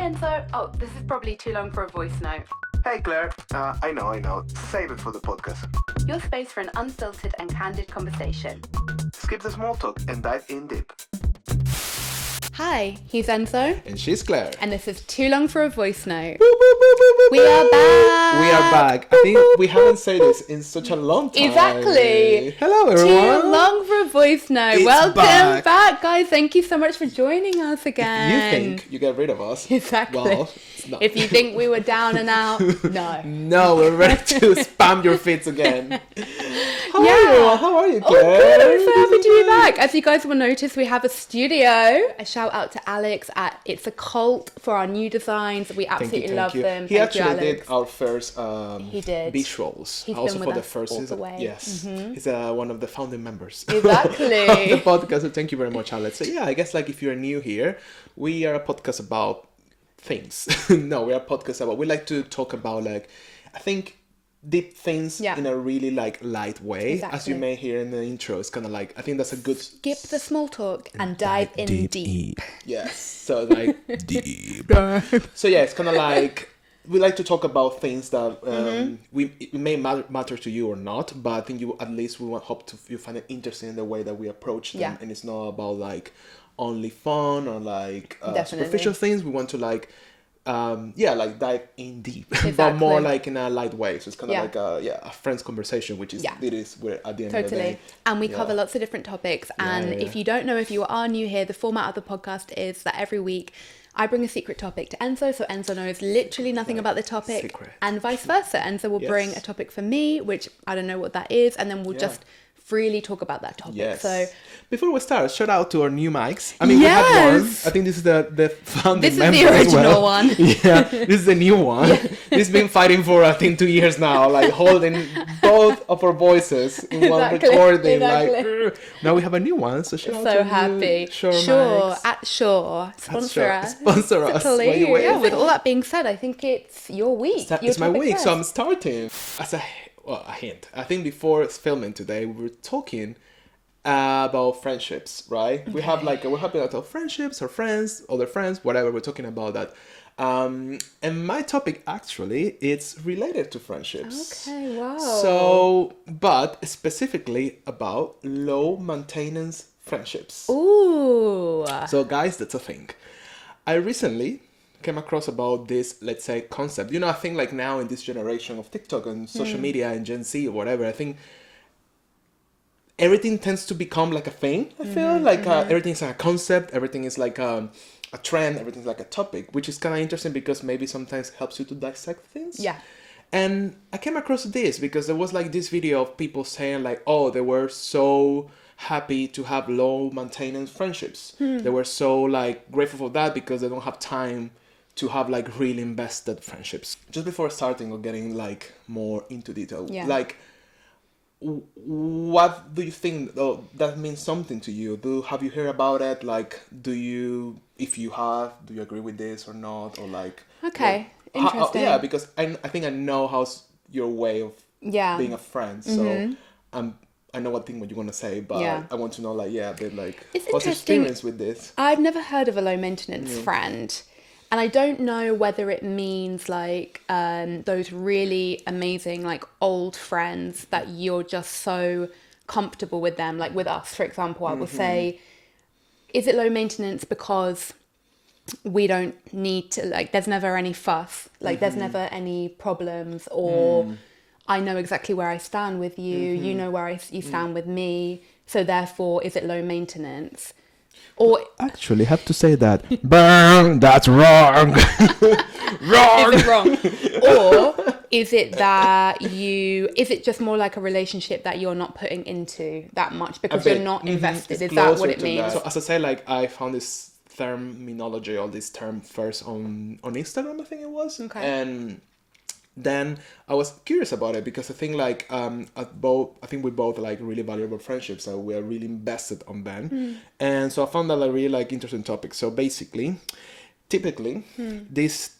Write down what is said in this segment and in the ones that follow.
Enzo. Oh, this is probably too long for a voice note. Hey Claire, I know. Save it for the podcast. Your space for an unfiltered and candid conversation. Skip the small talk and dive in deep. Hi, he's Enzo. And she's Claire. And this is Too Long for a Voice Note. Boop, boop, boop, boop, boop, We are back. We are back. I think we haven't said this in such a long time. Exactly. Hello, everyone. Too long for a voice note. It's Welcome back. back, guys. Thank you so much for joining us again. You think you get rid of us? Exactly. Well, it's not. If you think we were down and out, no. No, we're ready to spam your feeds again. How are you, Oh, Claire? good. I'm so happy to be back. As you guys will notice, we have a studio. A shout out to Alex at It's a Cult for our new designs. We absolutely love them. He Thank you, actually Alex. did our first He did. visuals. He's also been for with the us first all season. the way. Yes, Mm-hmm. he's one of the founding members. Exactly. of the podcast. So thank you very much, Alex. So yeah, I guess like if you're new here, we are a podcast about things. No, we are a podcast about. We like to talk about like, I think, deep things in a really like light way. Exactly. As you may hear in the intro, it's kind of like I think that's a good. Skip the small talk and dive in deep. Yes. So like deep. So yeah, it's kind of like we like to talk about things that it may matter to you or not, but I think you at least hope you find it interesting in the way that we approach them, and it's not about like only fun or like superficial things. We want to like like dive in deep, but more like in a light way. So it's kind of like a friend's conversation, which is it is where at the end of the day. And we cover lots of different topics. And if you don't know, if you are new here, the format of the podcast is that every week I bring a secret topic to Enzo, so Enzo knows literally nothing about the topic, and vice versa. Enzo will bring a topic for me, which I don't know what that is, and then we'll just freely talk about that topic. Yes. So before we start, shout out to our new mics. I mean, we have one. I think this is the founding member. This is the original one. Yeah, this is the new one. This has been fighting for I think 2 years now, like holding both of our voices in one recording. Like now we have a new one. So shout out to happy. Sure, At Sure. Sponsor us. Sponsor us. Please. Yeah, with all that being said, I think it's your week. It's my week, so I'm starting as a hint. I think before filming today, we were talking about friendships, right? Okay. We're happy about friendships or friends, other friends, whatever. We're talking about that. And my topic actually, it's related to friendships. Okay, wow. So, but specifically about low maintenance friendships. Ooh. So guys, that's a thing. I recently came across about this, let's say, concept. I think like now in this generation of TikTok and social media and Gen Z or whatever, I think everything tends to become like a thing. I feel like everything's like a concept, everything is like a trend, everything's like a topic, which is kind of interesting because maybe sometimes helps you to dissect things. Yeah. And I came across this because there was like this video of people saying like, oh, they were so happy to have low maintenance friendships. They were so like grateful for that because they don't have time to have like really invested friendships. Just before starting or getting like more into detail, like what do you think that means something to you? Have you heard about it? Like, if you have, do you agree with this or not? Or like, okay, interesting. Because I think I know how's your way of being a friend. So I know what you want to say, but I want to know like, a bit like, what's your experience with this? I've never heard of a low maintenance friend. And I don't know whether it means like those really amazing like old friends that you're just so comfortable with them. Like with us, for example, I will say, is it low maintenance because we don't need to, like, there's never any fuss, like there's never any problems, or I know exactly where I stand with you, you know where you stand with me, so therefore is it low maintenance? Or actually have to say that burn, that's wrong. Wrong. Is it wrong? Or is it that is it just more like a relationship that you're not putting into that much because you're not invested? Is that what it means? So as I say, like I found this terminology or this term first on Instagram, I think it was. Okay. And then I was curious about it because I think like I think we both like really valuable friendships, so we are really invested on them, and so I found that a really like interesting topic. So basically, typically, this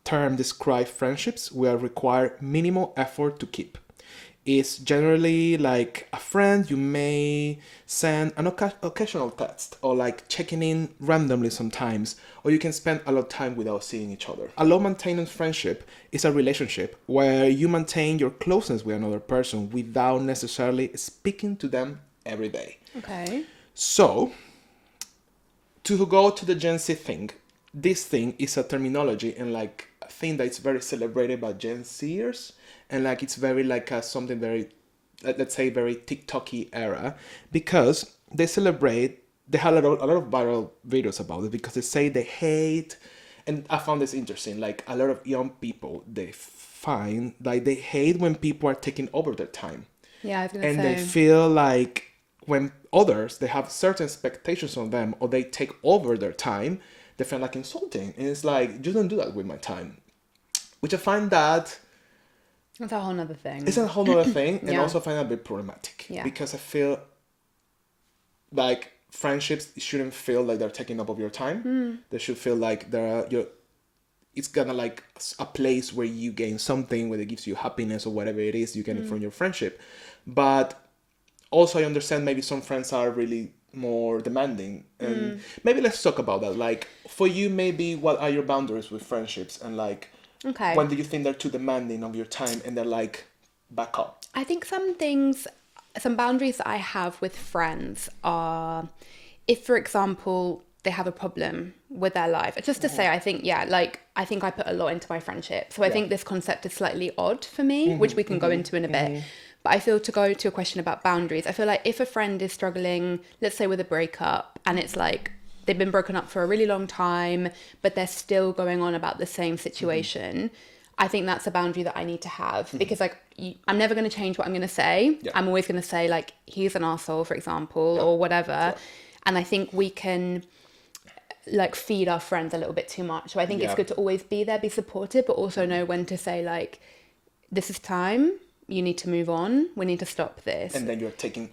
term describes friendships where require minimal effort to keep. is generally like a friend you may send an occasional text or like checking in randomly sometimes, or you can spend a lot of time without seeing each other. A low maintenance friendship is a relationship where you maintain your closeness with another person without necessarily speaking to them every day. Okay. So, to go to the Gen Z thing, this thing is a terminology and like a thing that is very celebrated by Gen Zers, and like it's very like something very, let's say, very TikTok-y era, because they celebrate. They have a lot of viral videos about it because they say they hate, and I found this interesting. Like a lot of young people, they find like they hate when people are taking over their time. Yeah, I was gonna And say. they feel like when others, they have certain expectations on them or they take over their time, they feel like insulting. And it's like, you don't do that with my time. Which I find that That's a whole nother thing. it's a whole other thing, and Yeah. also find that a bit problematic. Yeah. Because I feel like friendships shouldn't feel like they're taking up of your time. They should feel like it's gonna like a place where you gain something, where it gives you happiness or whatever it is you get from your friendship. But also I understand maybe some friends are really more demanding, and maybe let's talk about that. Like for you, maybe what are your boundaries with friendships, and like Okay. when do you think they're too demanding of your time and they're like back up? I think some boundaries that I have with friends are, if, for example, they have a problem with their life. Just to say, I think I put a lot into my friendship. So I think this concept is slightly odd for me, which we can go into in a bit. But I feel, to go to a question about boundaries, I feel like if a friend is struggling, let's say with a breakup, and it's like they've been broken up for a really long time, but they're still going on about the same situation, I think that's a boundary that I need to have, because like I'm never going to change what I'm going to say. Yeah. I'm always going to say like, he's an arsehole, for example, or whatever. And I think we can like feed our friends a little bit too much. So I think it's good to always be there, be supportive, but also know when to say like, this is time, you need to move on, we need to stop this. And then you're taking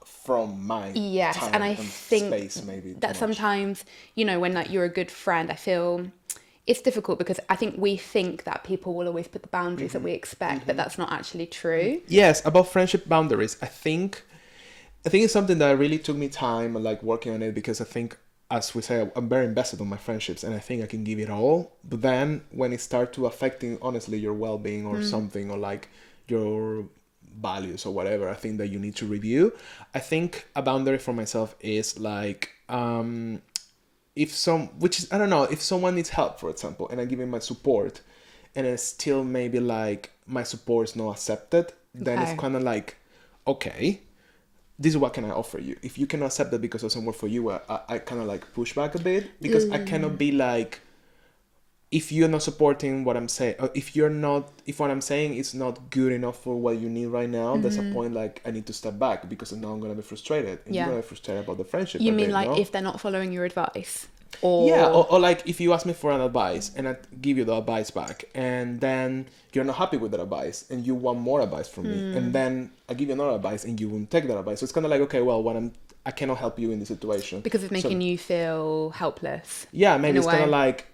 from my Yes, time and I think space maybe that sometimes, you know, when like you're a good friend, I feel it's difficult, because I think we think that people will always put the boundaries that we expect, but that's not actually true. Yes, about friendship boundaries, I think it's something that really took me time and like working on it, because I think, as we say, I'm very invested on my friendships and I think I can give it all. But then when it starts to affecting honestly your well-being or something, or like your values or whatever, I think that you need to review. I think a boundary for myself is like if someone needs help, for example, and I give him my support, and it's still maybe like my support is not accepted, then it's kind of like, okay, this is what can I offer you. If you cannot accept that because it doesn't work for you, I kind of like push back a bit, because I cannot be like, if you're not supporting what I'm saying, or if what I'm saying is not good enough for what you need right now, there's a point like I need to step back, because now I'm going to be frustrated. And you're going to be frustrated about the friendship. You mean like if they're not following your advice? Or... Yeah, or like if you ask me for an advice and I give you the advice back, and then you're not happy with that advice and you want more advice from me, and then I give you another advice and you won't take that advice. So it's kind of like, okay, well, I cannot help you in this situation. Because it's making you feel helpless. Yeah, maybe it's kind of like,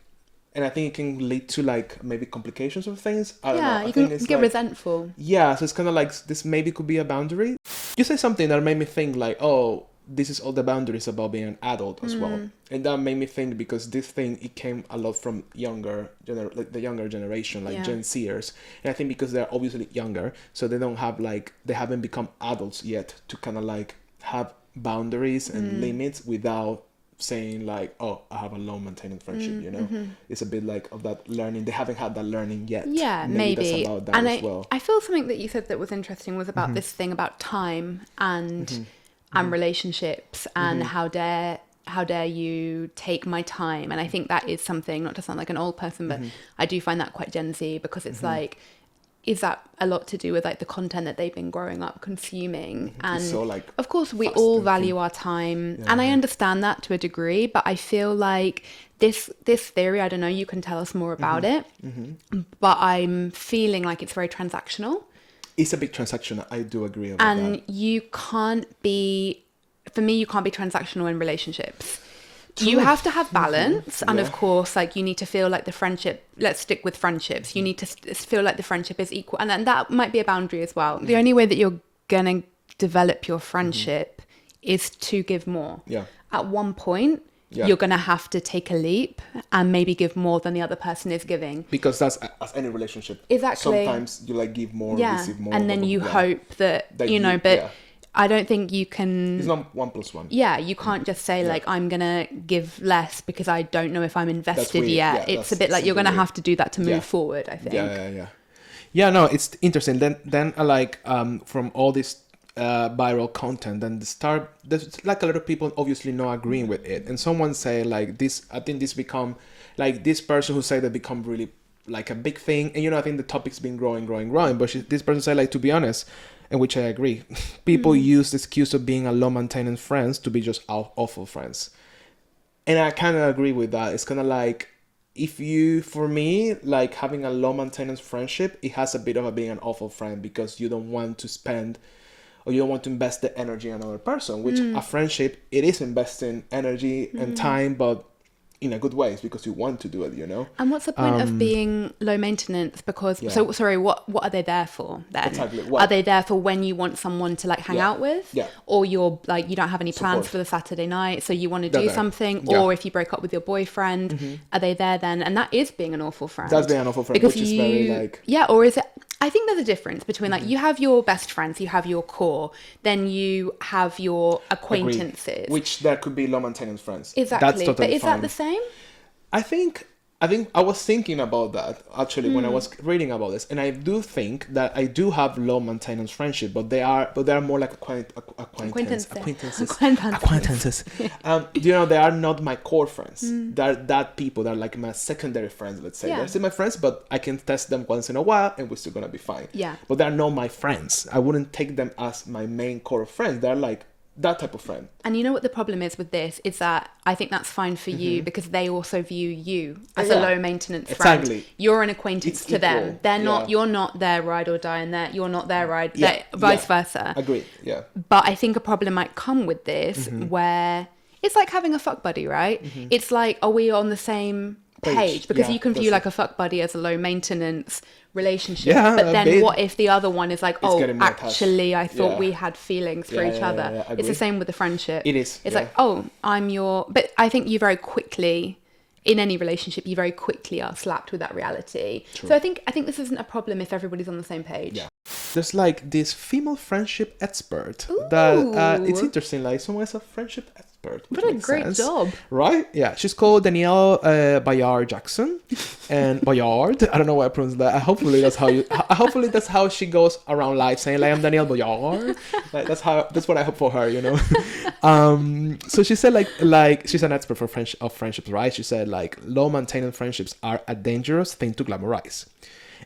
and I think it can lead to like maybe complications of things. I don't know. You can get resentful. Yeah, so it's kind of like this maybe could be a boundary. You say something that made me think like, oh, this is all the boundaries about being an adult as well. And that made me think, because this thing, it came a lot from the younger generation, like Gen Zers. And I think because they're obviously younger, so they haven't become adults yet to kind of like have boundaries and limits without saying like, oh, I have a low maintenance friendship, you know? It's a bit like of that learning. They haven't had that learning yet. Yeah, maybe. That's about that and as well. I feel something that you said that was interesting was about this thing about time and relationships, and how dare you take my time. And I think that is something, not to sound like an old person, but I do find that quite Gen Z, because it's like, is that a lot to do with like the content that they've been growing up consuming? And so, like, of course we all value our time, and I understand that to a degree, but I feel like this theory, I don't know, you can tell us more about it, but I'm feeling like it's very transactional. It's a bit transactional. I do agree about that. And you can't be transactional in relationships. You have to have balance. And Yeah. of course, like you need to feel like the friendship, let's stick with friendships. You need to feel like the friendship is equal. And then that might be a boundary as well. The only way that you're going to develop your friendship is to give more. Yeah. At one point, Yeah. you're going to have to take a leap and maybe give more than the other person is giving. Because that's as any relationship. Exactly. Sometimes you like give more, Yeah. receive more. And then you yeah. hope that, That you know, you- but yeah. I don't think you can... It's not 1+1. Yeah, you can't just say like, I'm going to give less because I don't know if I'm invested weird. yet. Yeah, it's a that's bit like you're going to super have to do that to move Yeah. forward, I think. Yeah, no, it's interesting. Then I like from all this viral content and there's like a lot of people obviously not agreeing with it. And someone say like this, I think this become like this person who say that become really like a big thing. And I think the topic's been growing. But this person said like, to be honest, and which I agree, people use the excuse of being a low maintenance friends to be just awful friends. And I kind of agree with that. It's kind of like, for me, like having a low maintenance friendship, it has a bit of being an awful friend because you don't want to spend or you don't want to invest the energy in another person, which a friendship, it is investing energy and time, but in a good ways because you want to do it, And what's the point of being low maintenance? Because, so sorry, what are they there for then? Exactly. Are they there for when you want someone to like hang out with? Yeah. Or you're like, you don't have any plans Support. for the Saturday night, so you want to do They're there. something, Yeah. or if you break up with your boyfriend, are they there then? And that is being an awful friend. That's being an awful friend, Because which is very like... Yeah, or is it... I think there's a difference between like you have your best friends, you have your core, then you have your acquaintances. Which there could be low maintenance friends. Exactly. That's totally but is fine. that the same? I think I was thinking about that actually when I was reading about this, and I do think that I do have low maintenance friendship, but they are more like acquaintances. They are not my core friends. They're that people. They're like my secondary friends. Let's say Yeah. they're still my friends, but I can test them once in a while, and we're still gonna be fine. Yeah. But they're not my friends. I wouldn't take them as my main core of friends. They're like that type of friend. And you know what the problem is with this is that I think that's fine for you because they also view you as Yeah. a low maintenance friend. Exactly. You're an acquaintance It's to them. equal. They're not. Yeah. You're not their ride or die, and you're not their ride. Yeah. Vice Yeah. versa. Agreed. Yeah. But I think a problem might come with this where it's like having a fuck buddy, right? It's like, are we on the same page? Because Yeah, you can view that's like a fuck buddy as a low maintenance relationship, Yeah, but a then bit. what if the other one is like, oh, getting more attached. actually I thought Yeah. we had feelings for Yeah, each yeah, other. yeah, It's the agree. same with the friendship. It is, It's yeah. like, oh, I'm your... But I think you very quickly, in any relationship, you very quickly are slapped with that reality. So I think this isn't a problem if everybody's on the same page. Yeah. There's like this female friendship expert that it's Ooh. interesting. Like someone is a friendship expert. Which What a makes great sense, job. right? Yeah, she's called Danielle Bayard Jackson, and Bayard. I don't know why I pronounce that. Hopefully that's how you. Hopefully that's how she goes around life saying like I'm Danielle Bayard. Like that's what I hope for her. So she said like she's an expert for friendships, right? She said like low maintenance friendships are a dangerous thing to glamorize.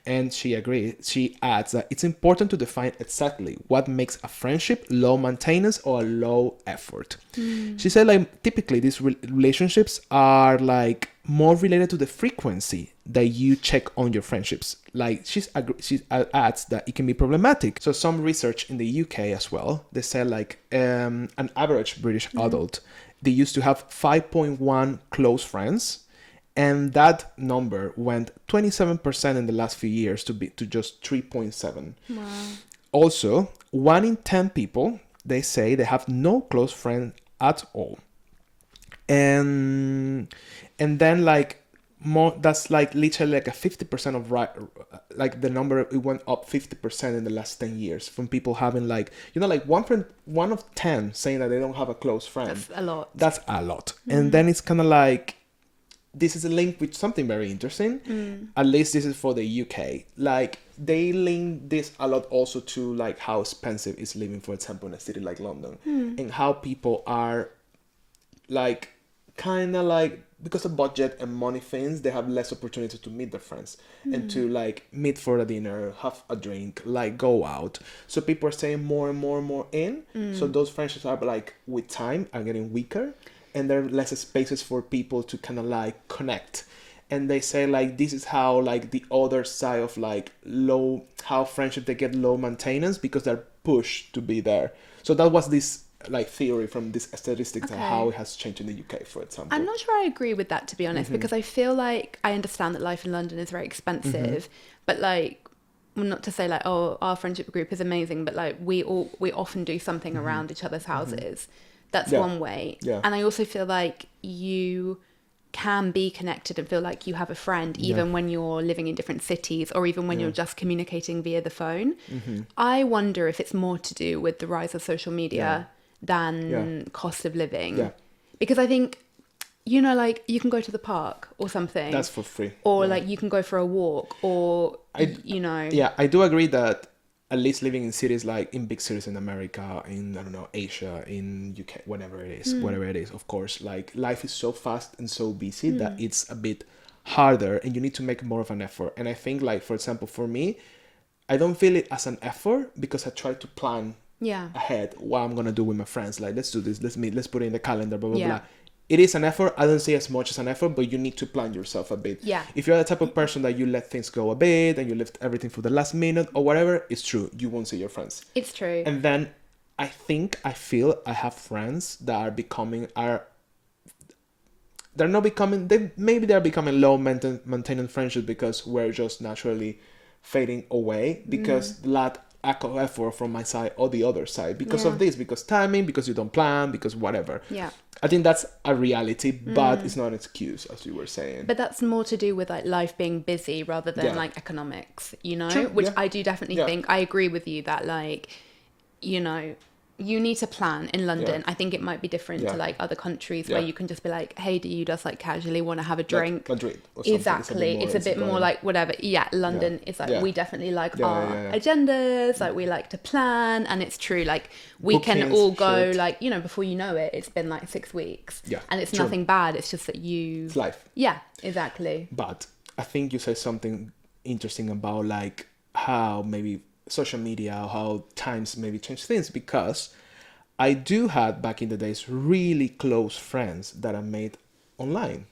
And she agrees. She adds that it's important to define exactly what makes a friendship low maintenance or low effort. She said like typically these relationships are like more related to the frequency that you check on your friendships. Like she adds that it can be problematic. So some research in the UK as well, they said like an average British adult, they used to have 5.1 close friends. And that number went 27% in the last few years to just 3.7. Wow. Also, 1 in 10 people, they say they have no close friend at all. And then like more, that's like literally like a 50% of like the number, it went up 50% in the last 10 years from people having like, like one of 10 saying that they don't have a close friend. That's a lot. That's a lot. And then it's kind of like, this is a link with something very interesting. At least this is for the UK. Like they link this a lot also to like how expensive is living, for example, in a city like London, and how people are like kind of like because of budget and money things, they have less opportunity to meet their friends and to like meet for a dinner, have a drink, like go out. So people are staying more and more and more in. So those friendships are like with time are getting weaker. And there are less spaces for people to kind of like connect. And they say like this is how like the other side of like how friendship they get low maintenance because they're pushed to be there. So that was this like theory from this statistics and Okay. how it has changed in the UK, for example. I'm not sure I agree with that, to be honest, because I feel like I understand that life in London is very expensive, but like, well, not to say like, oh, our friendship group is amazing, but like we often do something around each other's houses. That's Yeah. one way. Yeah. And I also feel like you can be connected and feel like you have a friend even when you're living in different cities, or even when you're just communicating via the phone. I wonder if it's more to do with the rise of social media than cost of living. Yeah. Because I think, you know, like you can go to the park or something. That's for free. Or like you can go for a walk, or, you know. Yeah, I do agree that at least living in cities, like in big cities in America, in, I don't know, Asia, in UK, whatever it is, of course, like life is so fast and so busy that it's a bit harder and you need to make more of an effort. And I think, like, for example, for me, I don't feel it as an effort because I try to plan ahead what I'm going to do with my friends. Like, let's do this, let's meet, let's put it in the calendar, blah, blah, blah. It is an effort. I don't say as much as an effort, but you need to plan yourself a bit. Yeah. If you're the type of person that you let things go a bit and you left everything for the last minute or whatever, it's true. You won't see your friends. It's true. And then I feel I have friends that they're becoming low maintenance friendships because we're just naturally fading away because lack of effort from my side or the other side because of this, because timing, because you don't plan, because whatever. Yeah. I think that's a reality, but it's not an excuse, as you were saying. But that's more to do with like life being busy rather than like economics, you know, True, which yeah. I do definitely think. I agree with you that, like, you know, you need to plan in London. I think it might be different to like other countries where you can just be like, hey, do you just like casually want to have a drink? Like Madrid or something. Exactly. It's a bit more like whatever. Yeah, London is like, we definitely like our agendas, like we like to plan. And it's true, like we can Bookings, all go shit. like, you know, before you know it, it's been like 6 weeks. Yeah, And it's true. nothing bad. It's just that you... It's life. Yeah, exactly. But I think you said something interesting about like how maybe social media, how times maybe change things, because I do had back in the days really close friends that I made online.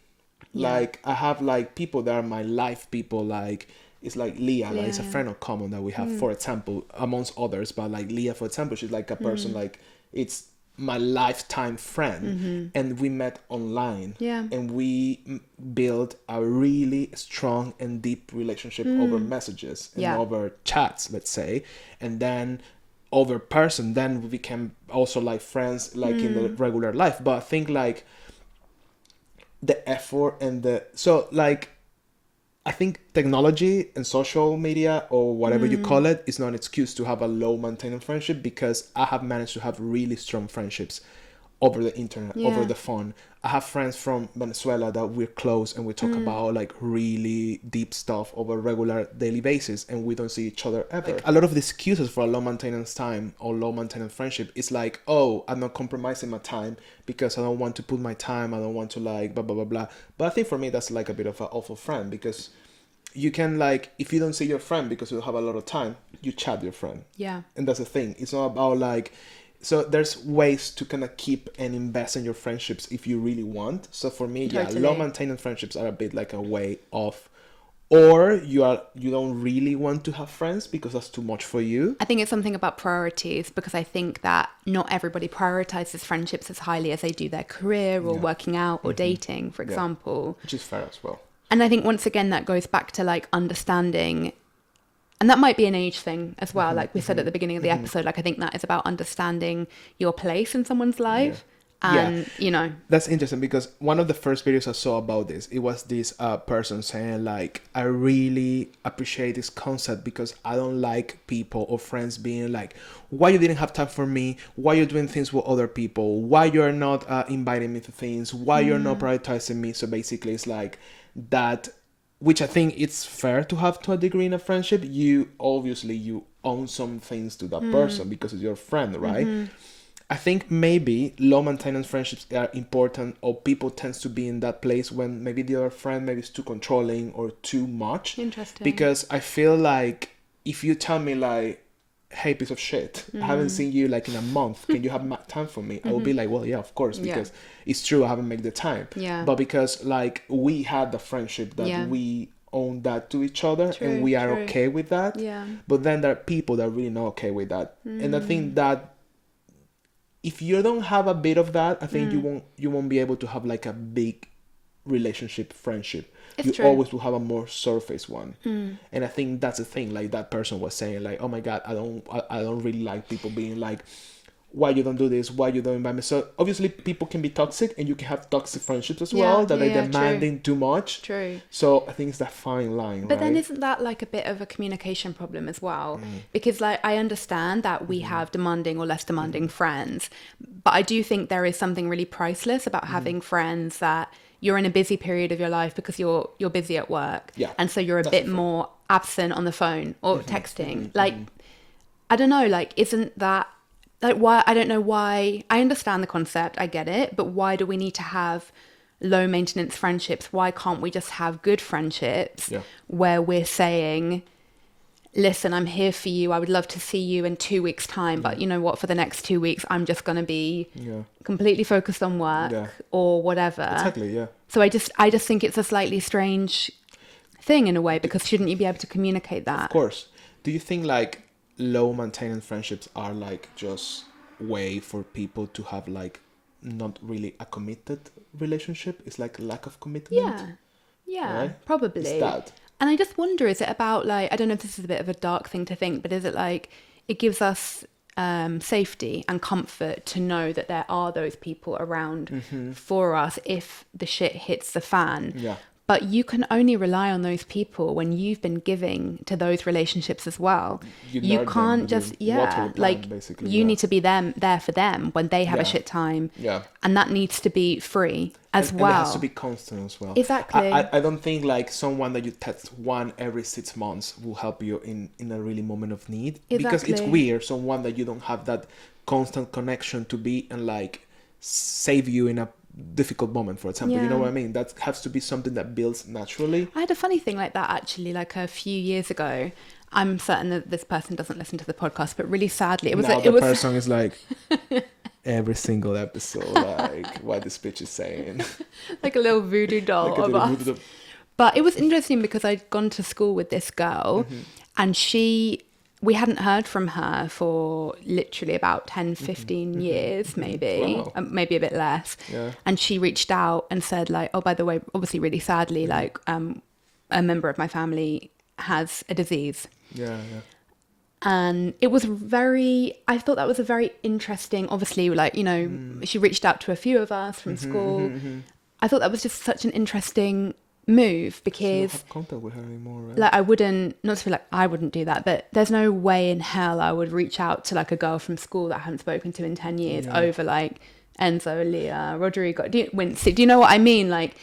Like I have like people that are my life people, like it's like Leah, like it's a friend of common that we have, for example, amongst others, but like Leah, for example, she's like a person like it's my lifetime friend, and we met online, and we built a really strong and deep relationship over messages and over chats, let's say, and then over person, then we became also like friends like in the regular life. But I think like the effort and I think technology and social media or whatever you call it is not an excuse to have a low maintenance friendship, because I have managed to have really strong friendships over the internet, over the phone. I have friends from Venezuela that we're close and we talk about like really deep stuff over a regular daily basis, and we don't see each other ever. Like, a lot of the excuses for a low maintenance time or low maintenance friendship is like, oh, I'm not compromising my time because I don't want to put my time, I don't want to like blah blah blah blah. But I think for me that's like a bit of an awful friend, because you can like, if you don't see your friend because you have a lot of time, you chat your friend. Yeah. And that's the thing. It's not about like, so there's ways to kind of keep and invest in your friendships if you really want. So for me, Totally. low maintenance friendships are a bit like a way of, or you don't really want to have friends because that's too much for you. I think it's something about priorities, because I think that not everybody prioritizes friendships as highly as they do their career or working out or dating, for example. Which is fair as well. And I think once again that goes back to like understanding, and that might be an age thing as well, like we said at the beginning of the episode. Like I think that is about understanding your place in someone's life. And you know, that's interesting, because one of the first videos I saw about this, it was this person saying like, I really appreciate this concept because I don't like people or friends being like, why you didn't have time for me, why you're doing things with other people, why you're not inviting me to things, why you're not prioritizing me. So basically it's like that, which I think it's fair to have to a degree in a friendship. You obviously you own some things to that person because it's your friend, right? I think maybe low maintenance friendships are important, or people tends to be in that place when maybe the other friend maybe is too controlling or too much. Interesting. Because I feel like if you tell me like, hey, piece of shit, I haven't seen you like in a month, can you have time for me? I will be like, well, yeah, of course, because it's true, I haven't made the time. Yeah. But because like we had the friendship that we own that to each other, and we are okay with that. Yeah. But then there are people that are really not okay with that. And I think that if you don't have a bit of that, I think you won't be able to have like a big relationship, friendship. You always will have a more surface one. And I think that's the thing, like that person was saying, like, oh my god, I don't really like people being like, why you don't do this, why you don't invite me. So obviously people can be toxic, and you can have toxic friendships as well, that they're demanding too much. So I think it's that fine line, but then isn't that like a bit of a communication problem as well? Because like I understand that we have demanding or less demanding friends, but I do think there is something really priceless about having friends that you're in a busy period of your life because you're busy at work, and so you're a bit more absent on the phone or texting. Like I don't know, like isn't that like why? I don't know why. I understand the concept, I get it, but why do we need to have low maintenance friendships? Why can't we just have good friendships where we're saying, listen, I'm here for you, I would love to see you in 2 weeks time, but you know what, for the next 2 weeks I'm just going to be completely focused on work or whatever. Exactly. So I just think it's a slightly strange thing in a way, because shouldn't you be able to communicate that? Of course. Do you think like low maintenance friendships are like just way for people to have like not really a committed relationship? It's like lack of commitment? Right? Probably. It's that. And I just wonder, is it about like, I don't know if this is a bit of a dark thing to think, but is it like it gives us safety and comfort to know that there are those people around for us if the shit hits the fan? But you can only rely on those people when you've been giving to those relationships as well. You can't just, like you need to be there for them when they have a shit time. And that needs to be free as well. And it has to be constant as well. Exactly. I don't think like someone that you text one every 6 months will help you in a really moment of need. Because it's weird, someone that you don't have that constant connection to be and like save you in a difficult moment, for example. You know what I mean? That has to be something that builds naturally. I had a funny thing like that actually, like a few years ago. I'm certain that this person doesn't listen to the podcast, but really sadly, the person is like every single episode, like what this bitch is saying, like a little voodoo doll of us. But it was interesting because I'd gone to school with this girl, and we hadn't heard from her for literally about 10, 15 years, maybe, maybe a bit less. And she reached out and said like, oh, by the way, obviously really sadly, like a member of my family has a disease. And it was I thought that was a very interesting, obviously, like, you know, she reached out to a few of us from school. I thought that was just such an interesting move, because you don't have contact with her anymore, right? Like I wouldn't do that, but there's no way in hell I would reach out to like a girl from school that I haven't spoken to in 10 years over like Enzo, Leah, Rodrigo, Wincy. Do you know what I mean? Like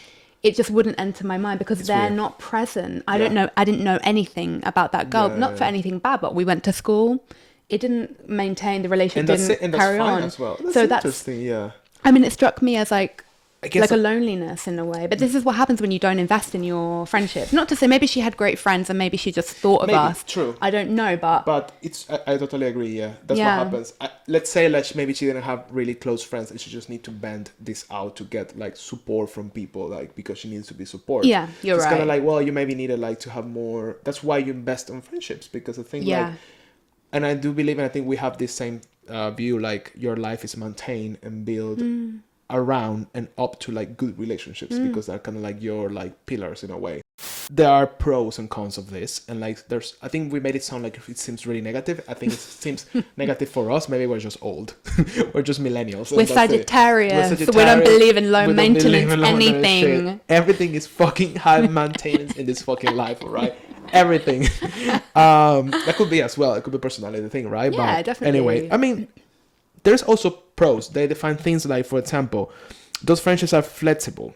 it just wouldn't enter my mind because they're weird. Not present. I didn't know anything about that girl, not for anything bad, but we went to school. It didn't maintain the relationship, didn't carry on as well. That's so interesting. I mean, it struck me as like a loneliness in a way, but this is what happens when you don't invest in your friendship. Not to say maybe she had great friends and maybe she just thought of us. True. I don't know, but it's I totally agree. That's what happens. Let's say like maybe she didn't have really close friends and she just need to bend this out to get like support from people, like because she needs to be supported. Yeah, you're right. It's kind of like, well, you maybe needed like to have more. That's why you invest in friendships, because I think like, and I do believe, and I think we have this same view, like your life is maintained and built around and up to like good relationships, because they're kind of like your like pillars in a way. There are pros and cons of this, and like I think we made it sound like it seems really negative. I think it seems negative for us. Maybe we're just old. We're just millennials. We're Sagittarius, so we don't believe in low maintenance anything. Everything is fucking high maintenance in this fucking life, right? Everything. That could be as well. It could be personality thing, right? Yeah, but definitely. Anyway, I mean, there's also pros. They define things like, for example, those friendships are flexible.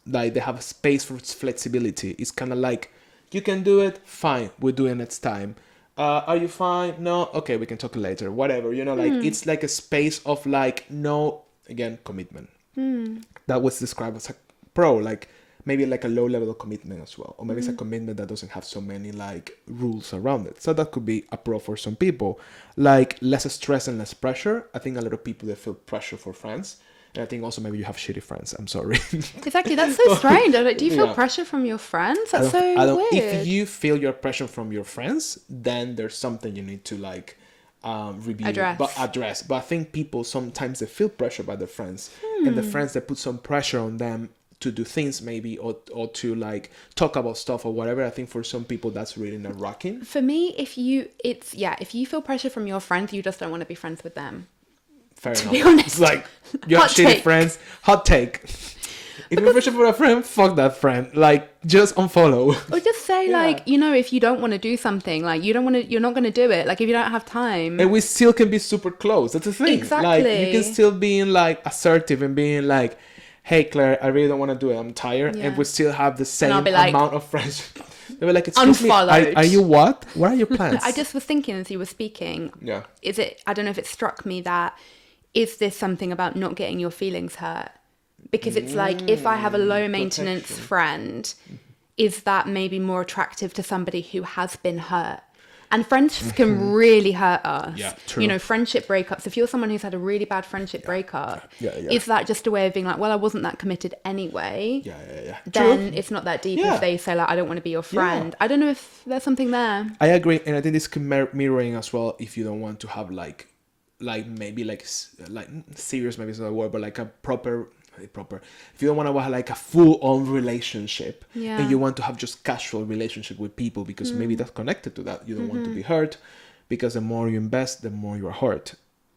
Like they have a space for flexibility. It's kind of like, you can do it, fine, we'll do it next time. Are you fine? No? Okay, we can talk later. Whatever, you know, like it's like a space of like no, again, commitment. That was described as a pro, like maybe like a low level of commitment as well. Or maybe it's a commitment that doesn't have so many like rules around it. So that could be a pro for some people. Like less stress and less pressure. I think a lot of people, they feel pressure for friends. And I think also maybe you have shitty friends. I'm sorry. Exactly. That's so strange. Like, do you feel pressure from your friends? That's so weird. If you feel your pressure from your friends, then there's something you need to like review, Address. But I think people sometimes they feel pressure by their friends, and the friends that put some pressure on them to do things maybe or to like talk about stuff or whatever. I think for some people that's really nerve-wracking. For me, if you feel pressure from your friends, you just don't want to be friends with them. Fair enough. be honest. It's like you have Hot shitty take. friends. Hot take. If you're pressure for a friend, fuck that friend. Like, just unfollow. Or just say like, you know, if you don't want to do something, like you're not going to do it. Like if you don't have time. And we still can be super close. That's the thing. Exactly. Like, you can still be like assertive and being like, hey Claire, I really don't want to do it. I'm tired. Yeah. And we still have the same I'll be like, amount of friends. They were like, excuse me, unfollowed. are you what? What are your plans? I just was thinking as you were speaking. Yeah. I don't know if it struck me that, is this something about not getting your feelings hurt? Because it's like, if I have a low maintenance friend, is that maybe more attractive to somebody who has been hurt? And friendships can really hurt us. Yeah, true. You know, friendship breakups. If you're someone who's had a really bad friendship breakup, is that just a way of being like, well, I wasn't that committed anyway? Yeah. Then True. it's not that deep Yeah. if they say like, I don't want to be your friend. I don't know if there's something there. I agree, and I think this can mirroring as well if you don't want to have like serious, maybe it's not a word, but like a proper. If you don't want to have like a full-on relationship, and you want to have just casual relationship with people because maybe that's connected to that. You don't want to be hurt, because the more you invest, the more you are hurt.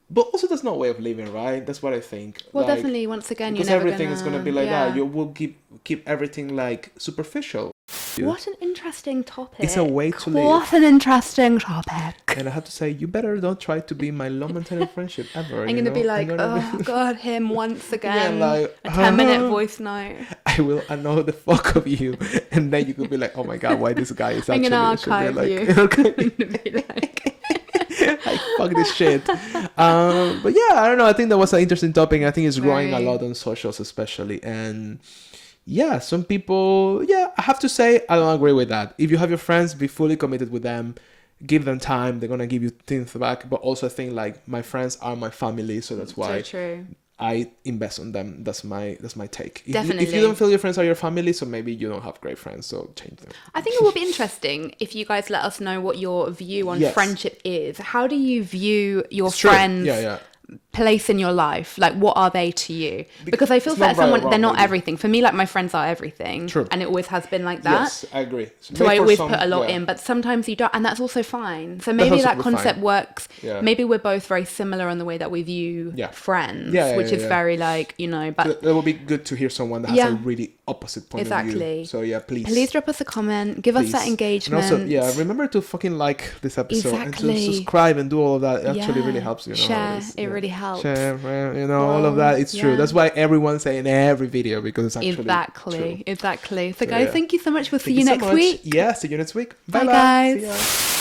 But also, that's not a way of living, right? That's what I think. Well, like, definitely, once again, you're because never everything is gonna be like that. You will keep everything like superficial. What an interesting topic. It's a way to live. What an interesting topic. And I have to say, you better don't try to be my long-maintenance friendship ever. I'm going to be like, oh, God, him once again. like, a 10-minute voice note. I will annoy the fuck of you. And then you could be like, oh my God, why this guy is I'm actually... going to archive you. Like, I'm going to be like... like, fuck this shit. But yeah, I don't know. I think that was an interesting topic. I think it's growing a lot on socials especially. And... yeah, some people, I have to say, I don't agree with that. If you have your friends, be fully committed with them, give them time, they're going to give you things back. But also I think like my friends are my family, so that's why so true. I invest on them. That's my take. Definitely. If you don't feel your friends are your family, so maybe you don't have great friends, so change them. I think it will be interesting if you guys let us know what your view on friendship is. How do you view your friends? Place in your life, like what are they to you? Because I feel that someone they're not everything. For me, like my friends are everything. True. And it always has been like that. Yes, I agree. So I always put a lot in, but sometimes you don't, and that's also fine. So maybe that concept works. Maybe we're both very similar on the way that we view friends, which is very like, you know, but it will be good to hear someone that has a really opposite point of view. So please drop us a comment, give us that engagement. And also, remember to fucking like this episode and to subscribe and do all of that. It actually really helps, you know. Share, it really helps. Share, you know, all of that. It's true. That's why everyone's saying every video, because it's actually true. Exactly. So guys, thank you so much. We'll see you next week. Yeah, see you next week. Bye guys.